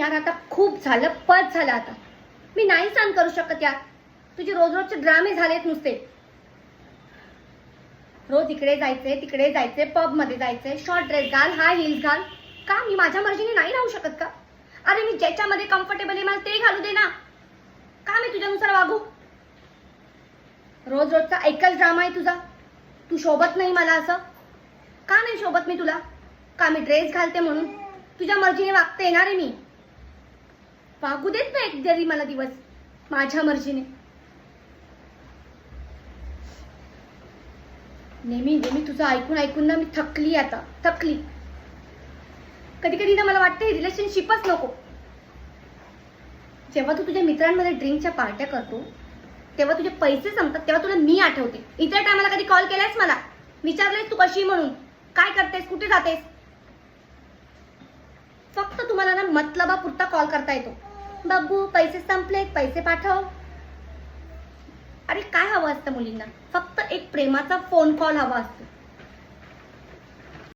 यार आता खूप झालं, पद झालं आता. मी नाही सहन करू शकत यार. तुझे रोज रोजचे ड्रामे झालेत नुसते. रोज इकडे जायचे, तिकडे जायचे, पब मध्ये जायचे, शॉर्ट ड्रेस घाल, हाय हिल्स घाल. का मी माझ्या मर्जीने नाही राहू शकत का? अरे मी ज्याच्यामध्ये कम्फर्टेबल आहे मला ते घालू दे ना. का मी तुझ्यानुसार वागू? रोज रोजचा एकच ड्रामा आहे तुझा. तू शोभत नाही मला असं. का नाही शोभत मी तुला? का मी ड्रेस घालते म्हणून? तुझ्या मर्जीने वागते येणार आहे मी. वागू देत ना एक तरी मला दिवस माझ्या मर्जीने. नेहमी नेहमी तुझं ऐकून ऐकून ना मी थकली आता, थकली. कधी कधी ना मला वाटतं हे रिलेशनशिपच नको. जेव्हा तू तुझ्या मित्रांमध्ये ड्रिंकच्या पार्ट्या करतो तेव्हा तुझे पैसे संपतात तेव्हा तुला मी आठवते. इतर टायमाला कधी कॉल केलायस मला? विचारलेस तू कशी म्हणून? काय करतेस? कुठे जातेस? फक्त तुम्हाला ना मतलबापुरता कॉल करता येतो. बब्बू पैसे संपलेत, पैसे पाठव. अरे काय हवं असतं मुलींना? फक्त एक प्रेमाचा फोन कॉल हवा असतो.